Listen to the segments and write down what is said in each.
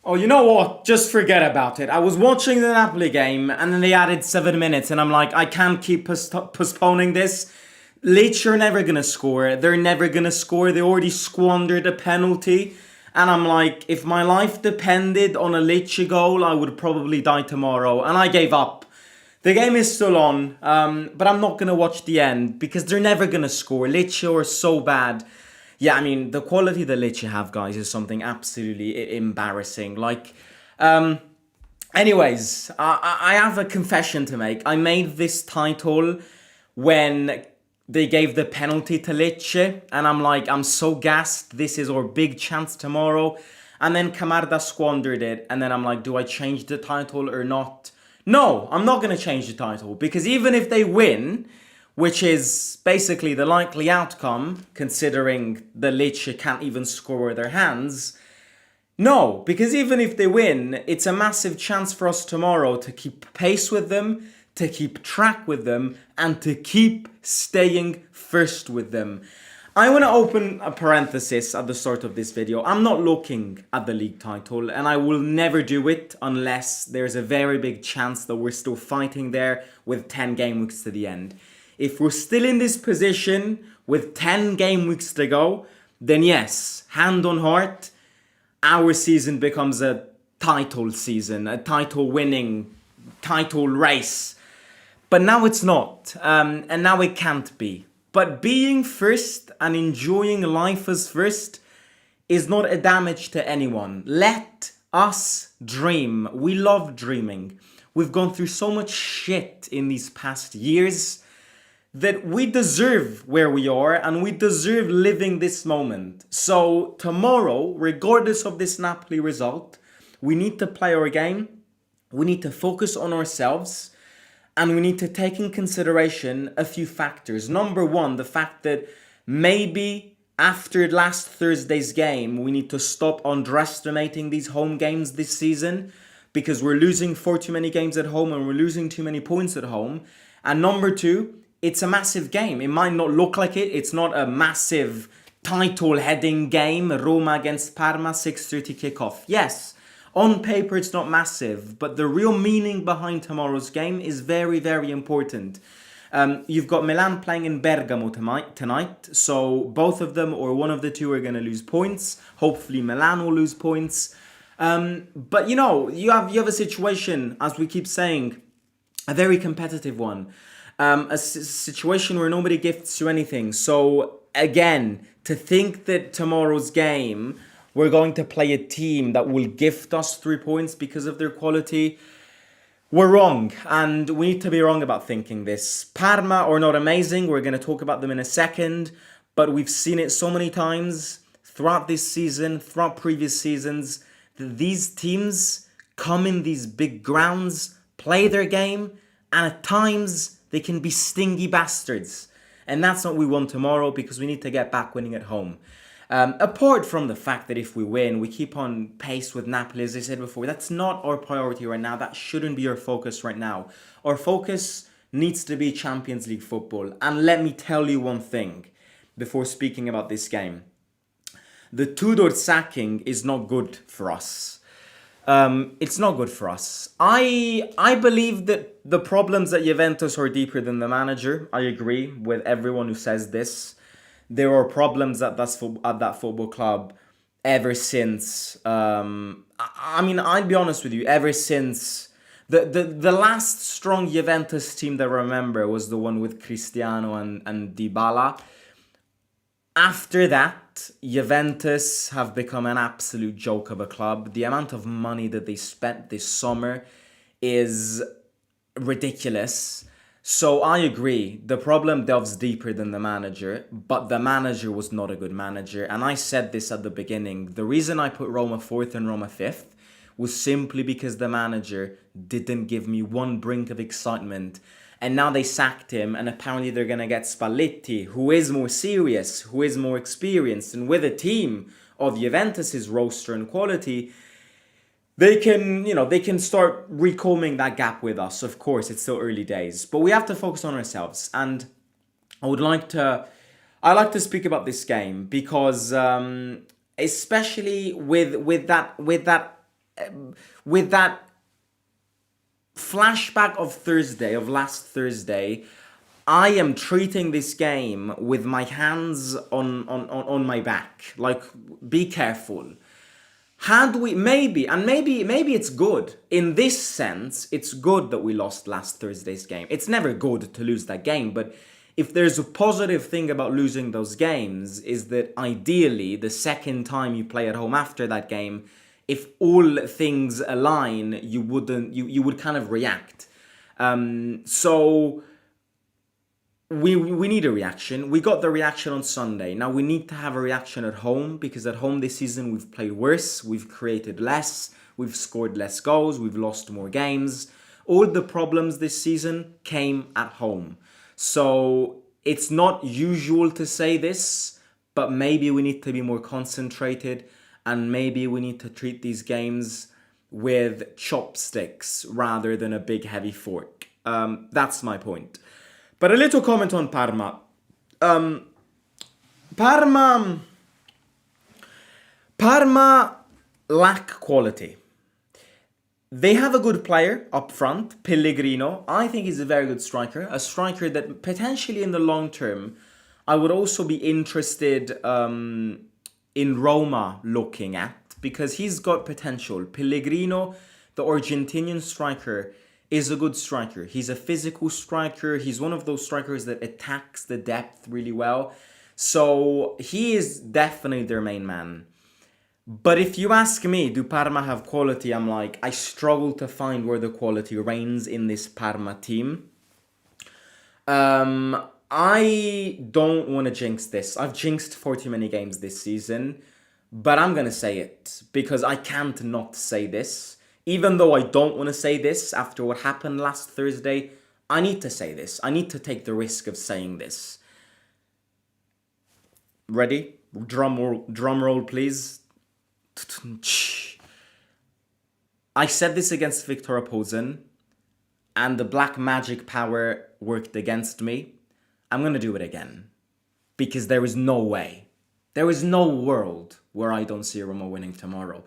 Oh, you know what? Just forget about it. I was watching the Napoli game and then they added 7 minutes and I'm like, I can't keep postponing this. Lecce are never going to score. They're never going to score. They already squandered a penalty. And I'm like, if my life depended on a Lecce goal, I would probably die tomorrow. And I gave up. The game is still on, but I'm not going to watch the end because they're never going to score. Lecce are so bad. Yeah, I mean, the quality that Lecce have, guys, is something absolutely embarrassing. Anyways, I have a confession to make. I made this title when they gave the penalty to Lecce, and I'm like, I'm so gassed. This is our big chance tomorrow. And then Camarda squandered it, and then I'm like, do I change the title or not? No, I'm not going to change the title because even if they win, which is basically the likely outcome, considering the Lecce can't even score with their hands. No, because even if they win, it's a massive chance for us tomorrow to keep pace with them, to keep track with them, and to keep staying first with them. I want to open a parenthesis at the start of this video. I'm not looking at the league title, and I will never do it unless there's a very big chance that we're still fighting there with 10 game weeks to the end. If we're still in this position with 10 game weeks to go, then yes, hand on heart, our season becomes a title season, a title winning, title race. But now it's not, and now it can't be. But being first and enjoying life as first is not a damage to anyone. Let us dream. We love dreaming. We've gone through so much shit in these past years that we deserve where we are and we deserve living this moment. So tomorrow, regardless of this Napoli result, we need to play our game, we need to focus on ourselves, and we need to take in consideration a few factors. Number one, the fact that maybe after last Thursday's game, we need to stop underestimating these home games this season because we're losing far too many games at home and we're losing too many points at home. And number two, it's a massive game. It might not look like it. It's not a massive title-heading game. Roma against Parma, 6:30 kickoff. Yes, on paper it's not massive, but the real meaning behind tomorrow's game is very, very important. You've got Milan playing in Bergamo tonight, so both of them or one of the two are going to lose points. Hopefully Milan will lose points. But you know, you have a situation, as we keep saying, a very competitive one. A situation where nobody gifts you anything. So again, to think that tomorrow's game we're going to play a team that will gift us 3 points because of their quality, we're wrong. And we need to be wrong about thinking this. Parma are not amazing. We're going to talk about them in a second. But we've seen it so many times throughout this season, throughout previous seasons, that these teams come in these big grounds, play their game, and at times they can be stingy bastards. And that's what we want tomorrow because we need to get back winning at home. Apart from the fact that if we win, we keep on pace with Napoli, as I said before, that's not our priority right now. That shouldn't be our focus right now. Our focus needs to be Champions League football. And let me tell you one thing before speaking about this game. The Tudor sacking is not good for us. It's not good for us. I believe that the problems at Juventus are deeper than the manager. I agree with everyone who says this. There are problems at that football club ever since. I mean, I'll be honest with you. Ever since the last strong Juventus team that I remember was the one with Cristiano and Dybala. After that, Juventus have become an absolute joke of a club. The amount of money that they spent this summer is ridiculous. So I agree, the problem delves deeper than the manager, but the manager was not a good manager. And I said this at the beginning. The reason I put Roma 4th and Roma 5th was simply because the manager didn't give me one brink of excitement. And now they sacked him, and apparently they're going to get Spalletti, who is more serious, who is more experienced. And with a team of Juventus's roster and quality, they can start recombing that gap with us. Of course, it's still early days, but we have to focus on ourselves. And I like to speak about this game because, especially with that with that flashback of last Thursday, I am treating this game with my hands on my back. Like, be careful. Had we maybe it's good. In this sense, it's good that we lost last Thursday's game. It's never good to lose that game, but if there's a positive thing about losing those games is that ideally the second time you play at home after that game, if all things align, you would kind of react. So we need a reaction. We got the reaction on Sunday. Now we need to have a reaction at home, because at home this season we've played worse, we've created less, we've scored less goals, we've lost more games. All the problems this season came at home. So it's not usual to say this, but maybe we need to be more concentrated, and maybe we need to treat these games with chopsticks rather than a big heavy fork. That's my point. But a little comment on Parma. Parma lack quality. They have a good player up front, Pellegrino. I think he's a very good striker. A striker that potentially in the long term, I would also be interested in Roma looking at, because he's got potential. Pellegrino, the Argentinian striker, is a good striker. He's a physical striker. He's one of those strikers that attacks the depth really well. So he is definitely their main man. But if you ask me, do Parma have quality? I'm like, I struggle to find where the quality reigns in this Parma team. I don't want to jinx this. I've jinxed far too many games this season, but I'm going to say it because I can't not say this. Even though I don't want to say this after what happened last Thursday, I need to say this. I need to take the risk of saying this. Ready? Drum roll, please. I said this against Victor Posen, and the black magic power worked against me. I'm going to do it again. Because there is no way. There is no world where I don't see Roma winning tomorrow.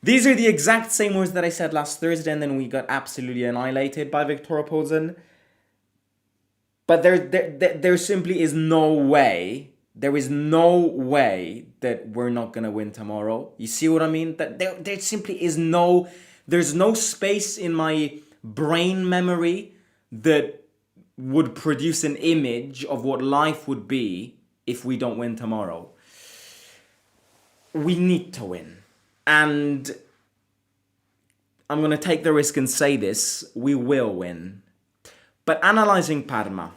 These are the exact same words that I said last Thursday, and then we got absolutely annihilated by Victor Posen. But there simply is no way. There is no way that we're not going to win tomorrow. You see what I mean? That there simply is no... There's no space in my brain memory that would produce an image of what life would be if we don't win tomorrow. We need to win. And I'm going to take the risk and say this. We will win. But analyzing Parma,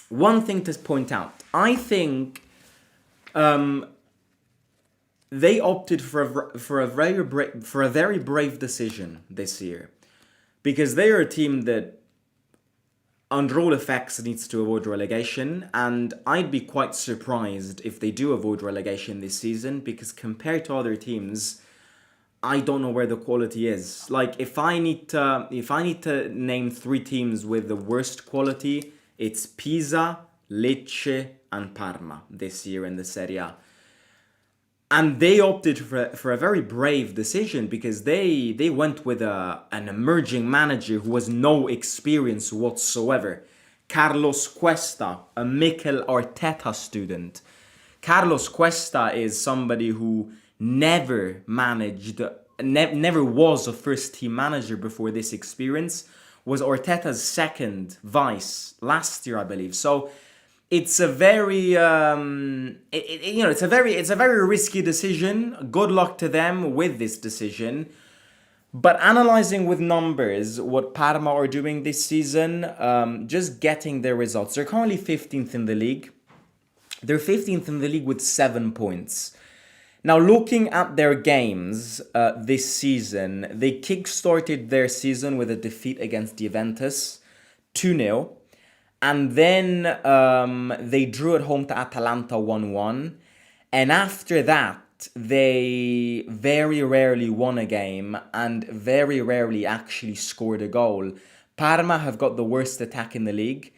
one thing to point out. I think they opted for a very brave decision this year, because they are a team that, under all effects, needs to avoid relegation, and I'd be quite surprised if they do avoid relegation this season, because compared to other teams, I don't know where the quality is. Like, if I need to name three teams with the worst quality, it's Pisa, Lecce, and Parma this year in the Serie A. And they opted for a very brave decision, because they went with an emerging manager who has no experience whatsoever. Carlos Cuesta, a Mikel Arteta student. Carlos Cuesta is somebody who never was a first-team manager before this experience. Was Arteta's second vice last year, I believe. So it's a very, it's a very risky decision. Good luck to them with this decision. But analyzing with numbers what Parma are doing this season, just getting their results. They're currently 15th in the league. They're 15th in the league with 7 points. Now, looking at their games this season, they kick-started their season with a defeat against Juventus, 2-0. And then they drew at home to Atalanta 1-1. And after that, they very rarely won a game and very rarely actually scored a goal. Parma have got the worst attack in the league.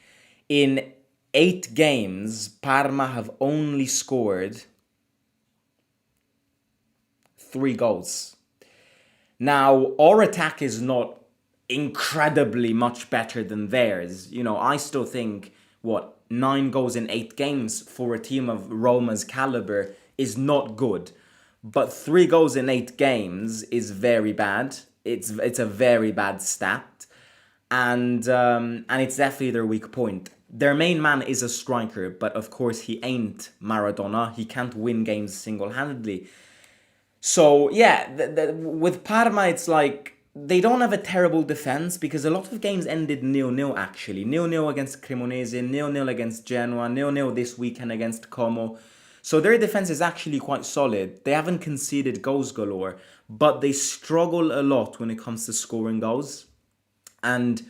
In 8 games, Parma have only scored 3 goals. Now, our attack is not incredibly much better than theirs. I still think, 9 goals in 8 games for a team of Roma's caliber is not good. But 3 goals in 8 games is very bad. It's a very bad stat, and it's definitely their weak point. Their main man is a striker, but of course he ain't Maradona. He can't win games single-handedly. So yeah, with Parma, it's like they don't have a terrible defense because a lot of games ended 0-0 actually. 0-0 against Cremonese, 0-0 against Genoa, 0-0 this weekend against Como. So their defense is actually quite solid. They haven't conceded goals galore, but they struggle a lot when it comes to scoring goals. And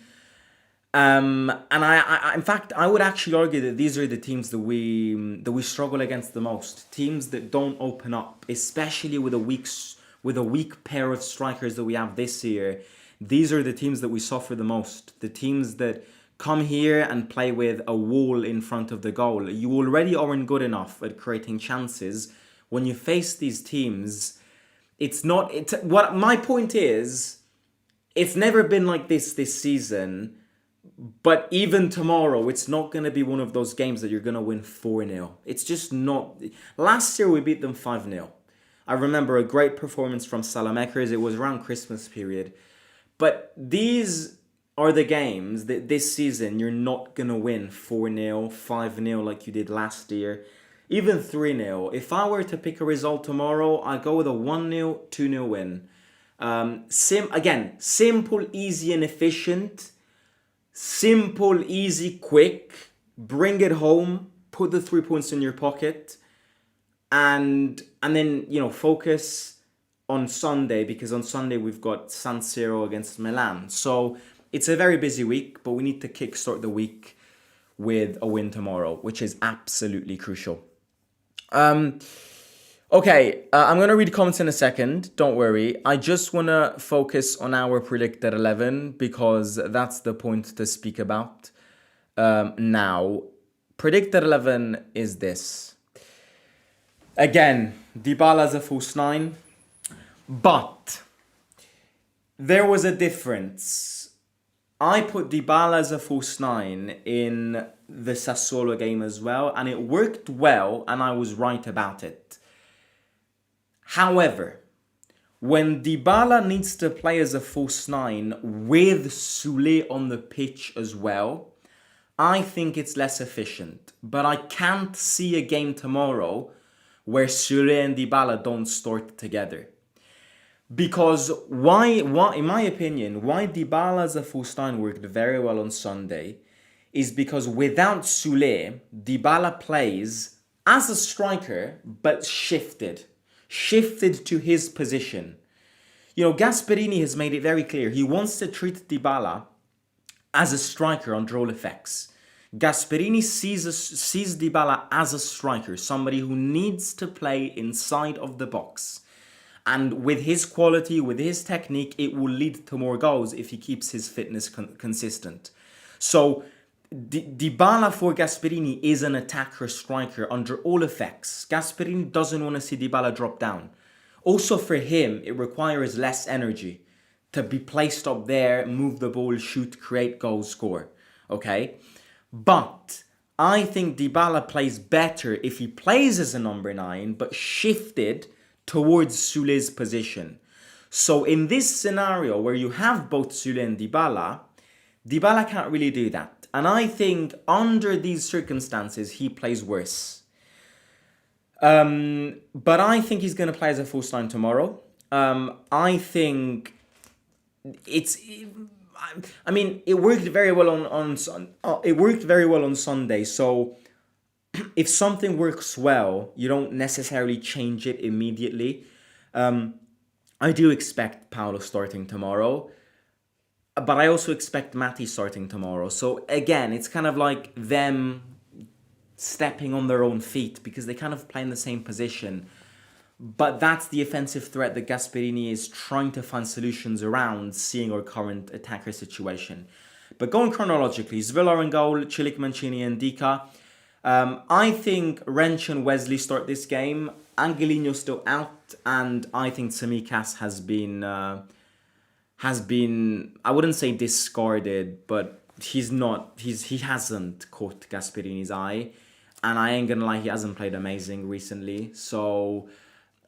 in fact, I would actually argue that these are the teams that we struggle against the most. Teams that don't open up, especially with a weak pair of strikers that we have this year. These are the teams that we suffer the most. The teams that come here and play with a wall in front of the goal. You already aren't good enough at creating chances. When you face these teams, it's not. It's what my point is. It's never been like this season. But even tomorrow, it's not going to be one of those games that you're going to win 4-0. It's just not. Last year, we beat them 5-0. I remember a great performance from Salamakers. It was around Christmas period. But these are the games that this season you're not going to win 4-0, 5-0 like you did last year. Even 3-0. If I were to pick a result tomorrow, I'd go with a 1-0, 2-0 win. Simple, easy, and efficient. Simple, easy, quick. Bring it home. Put the 3 points in your pocket, and then focus on Sunday, because on Sunday we've got San Siro against Milan. So it's a very busy week, but we need to kickstart the week with a win tomorrow, which is absolutely crucial. Okay, I'm going to read comments in a second. Don't worry. I just want to focus on our predicted 11 because that's the point to speak about now. Predicted 11 is this. Again, Dybala's a false 9, but there was a difference. I put Dybala as a false 9 in the Sassuolo game as well, and it worked well, and I was right about it. However, when Dybala needs to play as a false 9 with Sule on the pitch as well, I think it's less efficient. But I can't see a game tomorrow where Sule and Dybala don't start together. Because in my opinion, why Dybala as a false 9 worked very well on Sunday is because without Sule, Dybala plays as a striker, but shifted to his position. Gasperini has made it very clear. He wants to treat Dybala as a striker under all effects. Gasperini sees Dybala as a striker, somebody who needs to play inside of the box. And with his quality, with his technique, it will lead to more goals if he keeps his fitness consistent. So Dybala for Gasperini is an attacker striker under all effects. Gasperini doesn't want to see Dybala drop down. Also for him, it requires less energy to be placed up there, move the ball, shoot, create goals, score. Okay? But I think Dybala plays better if he plays as a number 9, but shifted towards Sule's position. So in this scenario where you have both Sule and Dybala can't really do that. And I think under these circumstances, he plays worse. But I think he's going to play as a false 9 tomorrow. I think it worked very well on Sunday. So if something works well, you don't necessarily change it immediately. I do expect Paolo starting tomorrow, but I also expect Matti starting tomorrow. So again, it's kind of like them stepping on their own feet because they kind of play in the same position. But that's the offensive threat that Gasperini is trying to find solutions around, seeing our current attacker situation. But going chronologically, Zvilla in goal, Cilic, Mancini and Dika. I think Wrench and Wesley start this game. Angelino's still out, and I think Tsimikas has been I wouldn't say discarded, but he hasn't caught Gasperini's eye, and I ain't gonna lie, he hasn't played amazing recently. So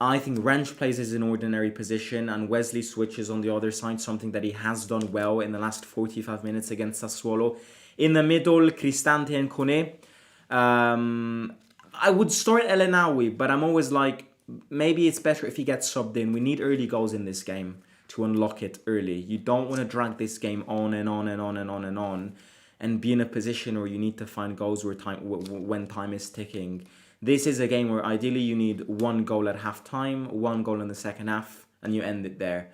I think Rensch plays his in ordinary position, and Wesley switches on the other side, something that he has done well in the last 45 minutes against Sassuolo. In the middle, Cristante and Kone. I would start Elenawi, but I'm always like, maybe it's better if he gets subbed in. We need early goals in this game to unlock it early. You don't want to drag this game on and on and on and on and on, and be in a position where you need to find goals when time is ticking. This is a game where ideally you need one goal at half time, one goal in the second half, and you end it there.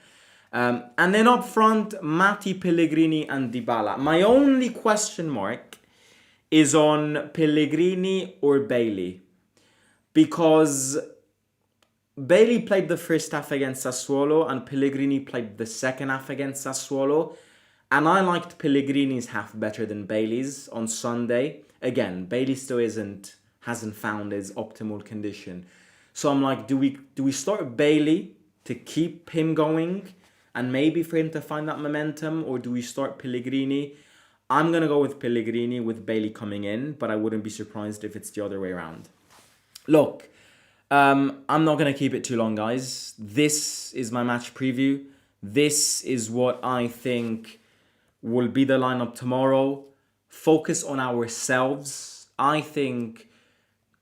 And then up front, Matti, Pellegrini and Dybala. My only question mark is on Pellegrini or Bailey. Because Bailey played the first half against Sassuolo and Pellegrini played the second half against Sassuolo. And I liked Pellegrini's half better than Bailey's on Sunday. Again, Bailey still hasn't found his optimal condition. So I'm like, do we start Bailey to keep him going and maybe for him to find that momentum, or do we start Pellegrini? I'm going to go with Pellegrini with Bailey coming in, but I wouldn't be surprised if it's the other way around. Look, I'm not going to keep it too long, guys. This is my match preview. This is what I think will be the lineup tomorrow. Focus on ourselves. I think,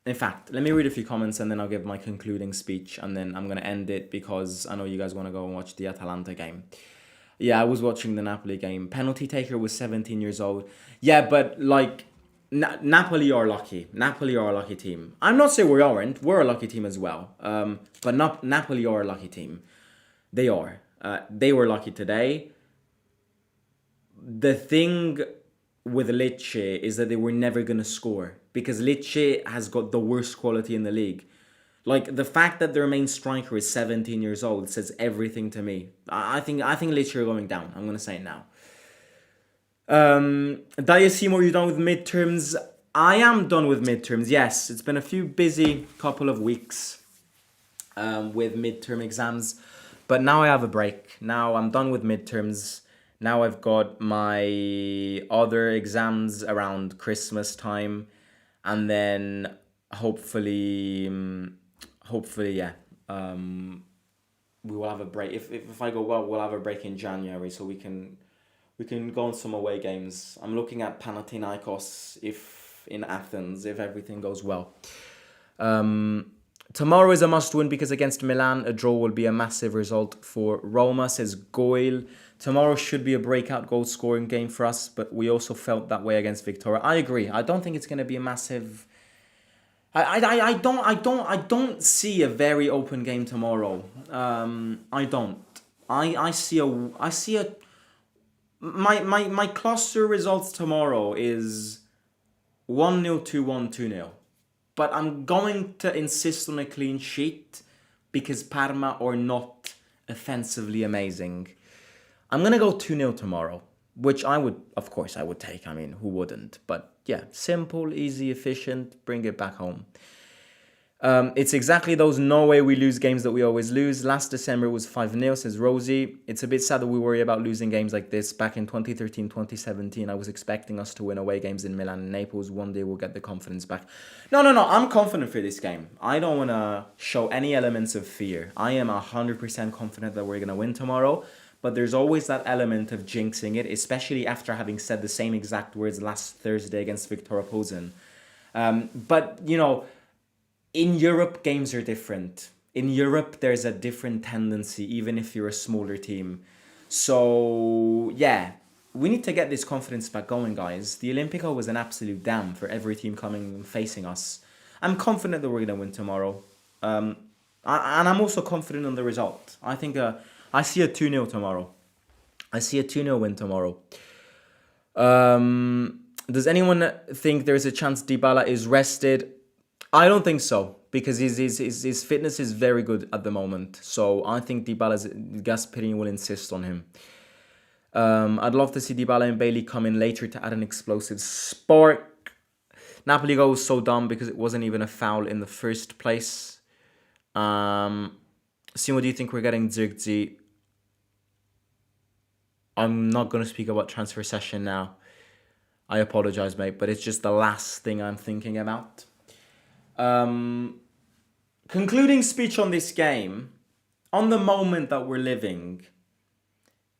in fact, let me read a few comments and then I'll give my concluding speech and then I'm going to end it because I know you guys want to go and watch the Atalanta game. Yeah, I was watching the Napoli game. Penalty taker was 17 years old. Yeah, but like, Napoli are lucky. Napoli are a lucky team. I'm not saying we aren't. We're a lucky team as well. But Napoli are a lucky team. They are. They were lucky today. The thing with Lecce is that they were never going to score because Lecce has got the worst quality in the league. Like, the fact that their main striker is 17 years old says everything to me. I think Lecce are going down. I'm going to say it now. Diasimo, are you done with midterms? I am done with midterms, yes. It's been a few busy couple of weeks with midterm exams. But now I have a break. Now I'm done with midterms. Now I've got my other exams around Christmas time. And then hopefully, yeah. We will have a break. If I go well, we'll have a break in January so we can go on some away games. I'm looking at Panathinaikos in Athens if everything goes well. Tomorrow is a must-win because against Milan, a draw will be a massive result for Roma, says Goyle. Tomorrow should be a breakout goal-scoring game for us, but we also felt that way against Victoria. I agree. I don't think it's going to be a massive. I don't see a very open game tomorrow. I don't. I see a. My cluster results tomorrow is 1-0, 2-1, 2-0. But I'm going to insist on a clean sheet because Parma are not offensively amazing. I'm going to go 2-0 tomorrow, which I would take. I mean, who wouldn't? But yeah, simple, easy, efficient, bring it back home. It's exactly those no way we lose games that we always lose. Last December it was 5-0, says Rosie. It's a bit sad that we worry about losing games like this. Back in 2013, 2017, I was expecting us to win away games in Milan and Naples. One day we'll get the confidence back. No. I'm confident for this game. I don't want to show any elements of fear. I am 100% confident that we're going to win tomorrow. But there's always that element of jinxing it, especially after having said the same exact words last Thursday against Viktoria Plzen. But, you know, in Europe, games are different. In Europe, there's a different tendency, even if you're a smaller team. So, yeah, we need to get this confidence back going, guys. The Olimpico was an absolute damn for every team coming and facing us. I'm confident that we're going to win tomorrow. And I'm also confident in the result. I think I see a 2-0 tomorrow. I see a 2-0 win tomorrow. Does anyone think there's a chance Dybala is rested? I don't think so, because his fitness is very good at the moment. So I think Gasperini will insist on him. I'd love to see Dybala and Bailey come in later to add an explosive spark. Napoli goal was so dumb because it wasn't even a foul in the first place. Simo, do you think we're getting Zirkzee? I'm not going to speak about transfer session now. I apologize, mate, but it's just the last thing I'm thinking about. Concluding speech on this game, on the moment that we're living,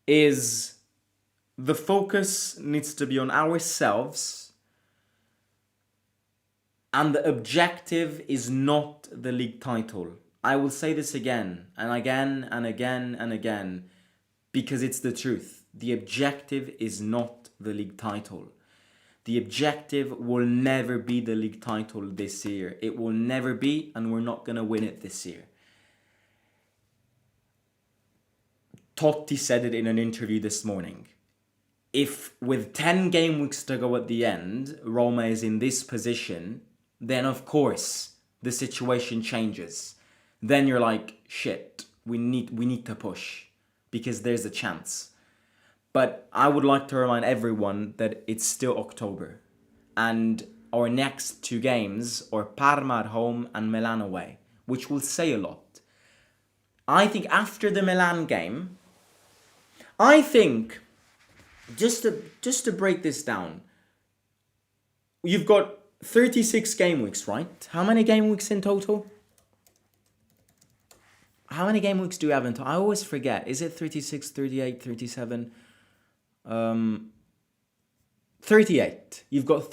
is the focus needs to be on ourselves, and the objective is not the league title. I will say this again and again and again and again because it's the truth. The objective is not the league title. The objective will never be the league title this year. It will never be, and we're not going to win it this year. Totti said it in an interview this morning. If with 10 game weeks to go at the end, Roma is in this position, then of course the situation changes. Then you're like, shit, we need to push because there's a chance. But I would like to remind everyone that it's still October. And our next 2 games are Parma at home and Milan away, which will say a lot. I think after the Milan game, just to break this down, you've got 36 game weeks, right? How many game weeks in total? How many game weeks do you have in total? I always forget. Is it 36, 38, 37? 38. You've got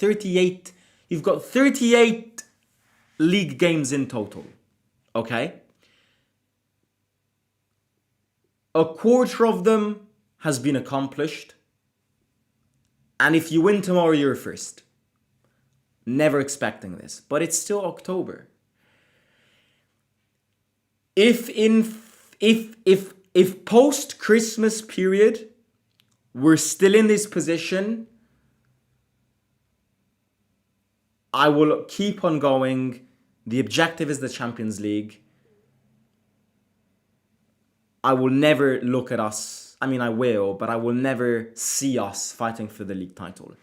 38 league games in total. Okay? A quarter of them has been accomplished. And if you win tomorrow, you're first. Never expecting this. But it's still October. If post-Christmas period we're still in this position, I will keep on going. The objective is the Champions League. I will never look at us. I mean, I will, but I will never see us fighting for the league title.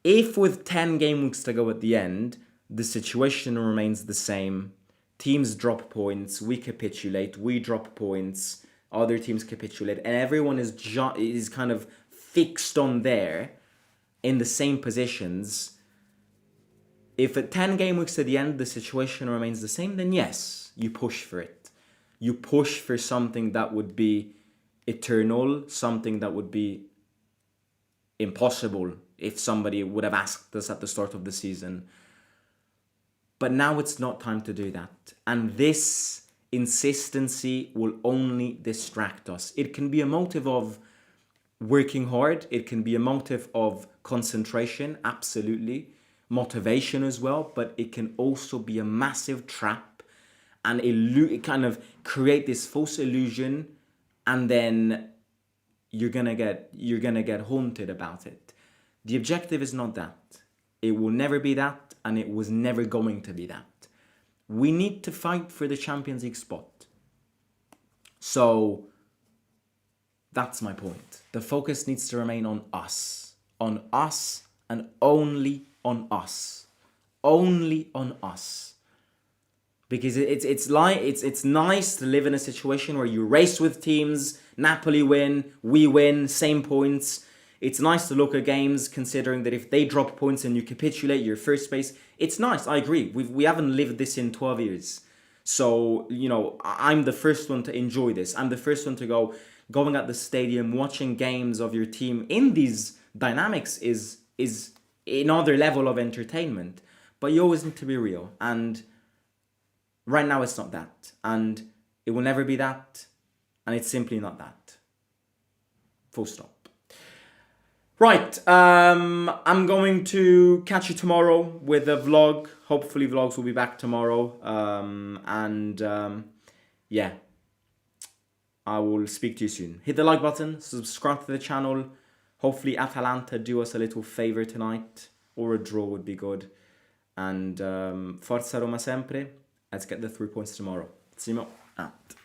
If with 10 game weeks to go at the end, the situation remains the same, teams drop points, we capitulate, we drop points, other teams capitulate, and everyone is kind of fixed on there in the same positions. If at 10 game weeks to the end, the situation remains the same, then yes, you push for it. You push for something that would be eternal, something that would be impossible if somebody would have asked us at the start of the season. But now it's not time to do that. And this insistency will only distract us. It can be a motive of working hard. It can be a motive of concentration, absolutely. Motivation as well. But it can also be a massive trap. And it kind of create this false illusion. And then you're gonna get haunted about it. The objective is not that. It will never be that, and it was never going to be that. We need to fight for the Champions League spot. So that's my point. The focus needs to remain on us and only on us. Only on us. Because it's nice to live in a situation where you race with teams, Napoli win, we win, same points. It's nice to look at games considering that if they drop points and you capitulate, you're first place. It's nice, I agree. We haven't lived this in 12 years. So, I'm the first one to enjoy this. I'm the first one to going at the stadium, watching games of your team in these dynamics is another level of entertainment. But you always need to be real. And right now it's not that. And it will never be that. And it's simply not that. Full stop. Right, I'm going to catch you tomorrow with a vlog. Hopefully vlogs will be back tomorrow. Yeah, I will speak to you soon. Hit the like button, subscribe to the channel. Hopefully Atalanta do us a little favor tonight, or a draw would be good. And Forza Roma sempre. Let's get the 3 points tomorrow. Simo out.